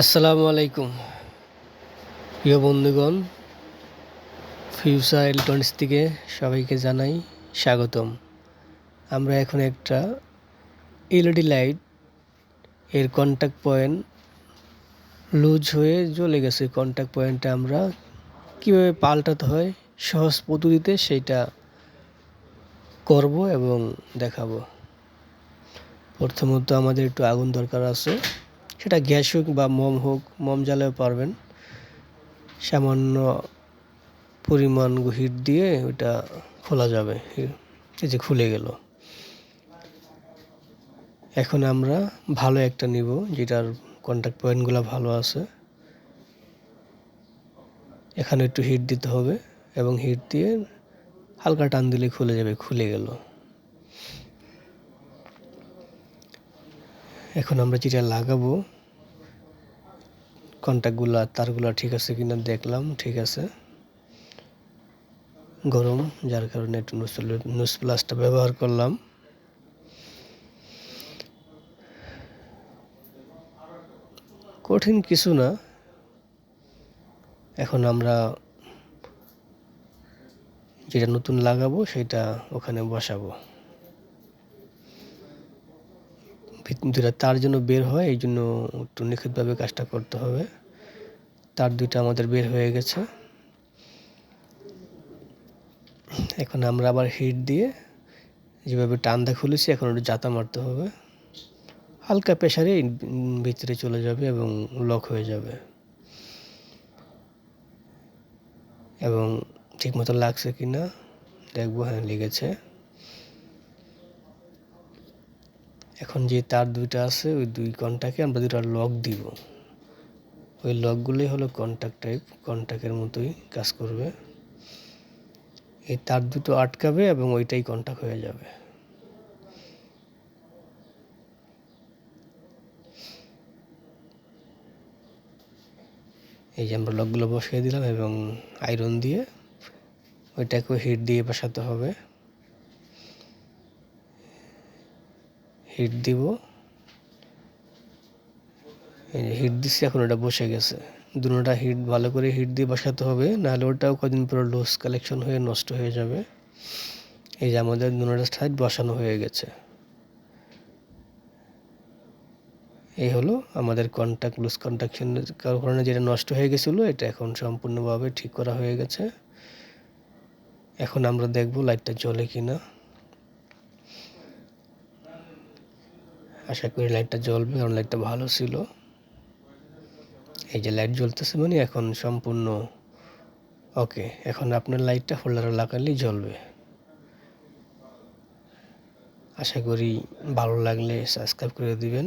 আসসালামু আলাইকুম প্রিয় বন্ধুগণ, ফিউচার ইলেকট্রনিক্স থেকে সবাইকে জানাই স্বাগতম। আমরা এখন একটা এলইডি লাইট এর কন্ট্যাক্ট পয়েন্ট লুজ হয়ে জ্বলে গেছে। কন্ট্যাক্ট পয়েন্টটা আমরা কীভাবে পাল্টাতে হয় সহজ পদ্ধতিতে সেইটা করব এবং দেখাবো। প্রথমত আমাদের একটু আগুন দরকার আছে, সেটা গ্যাস হোক বা হোক, মোম জ্বালেও পারবেন। সামান্য পরিমাণ হিট দিয়ে ওটা খোলা যাবে। এই যে খুলে গেল। এখন আমরা ভালো একটা নিব, যেটার কন্ট্যাক্ট পয়েন্টগুলো ভালো আছে। এখানে একটু হিট দিতে হবে এবং হিট দিয়ে হালকা টান দিলে খুলে যাবে। খুলে গেল। এখন আমরা যেটা লাগাবো, কন্ট্যাক্টগুলো তারগুলো ঠিক আছে কিনা দেখলাম, ঠিক আছে। গরম, যার কারণে একটু নুস প্লাসটা ব্যবহার করলাম। কঠিন কিছু না। এখন আমরা যেটা নতুন লাগাবো সেটা ওখানে বসাবো। দুটা তার জন্য বের হয়, এই জন্য একটু নিখুঁতভাবে কাজটা করতে হবে। তার দুইটা আমাদের বের হয়ে গেছে। এখন আমরা আবার হিট দিয়ে যেভাবে টানটা খুলেছি, এখন একটু জাতা মারতে হবে। হালকা প্রেসারে ভিতরে চলে যাবে এবং লক হয়ে যাবে। এবং ঠিকমতো লাগছে কিনা দেখবো। হ্যাঁ, লেগেছে। এখন যে তার দুইটা আছে, ওই দুই কন্টাক্টে আমরা দুটো লক দিব। ওই লকগুলোই হলো কন্টাক্ট টাইপ, কন্টাক্টের মতোই কাজ করবে। এই তার দুটো আটকাবে এবং ওইটাই কন্টাক্ট হয়ে যাবে। এই যে আমরা লকগুলো বসিয়ে দিলাম এবং আয়রন দিয়ে ওইটাকে হিট দিয়ে বসাতে হবে। হিট দিব, এই যে হিট দিচ্ছি, এখন ওটা বসে গেছে। দুটোটা হিট ভালো করে হিট দিয়ে বসাতে হবে, নাহলে ওটাও কদিন পর লুজ কালেকশন হয়ে নষ্ট হয়ে যাবে। এই যে আমাদের দুটোটা সাইড বসানো হয়ে গেছে। এই হলো আমাদের কন্ট্যাক্ট, লুজ কন্ট্যাক্টের কারণে যেটা নষ্ট হয়ে গেছিলো, এটা এখন সম্পূর্ণভাবে ঠিক করা হয়ে গেছে। এখন আমরা দেখব লাইটটা জ্বলে কিনা। আশা করি লাইটটা জ্বলবে, কারণ লাইটটা ভালো ছিল। এই যে লাইট জ্বলতেছে, মানে এখন সম্পূর্ণ ওকে। এখন আপনার লাইটটা হোল্ডারে লাগালেই জ্বলবে। আশা করি ভালো লাগলে সাবস্ক্রাইব করে দিবেন।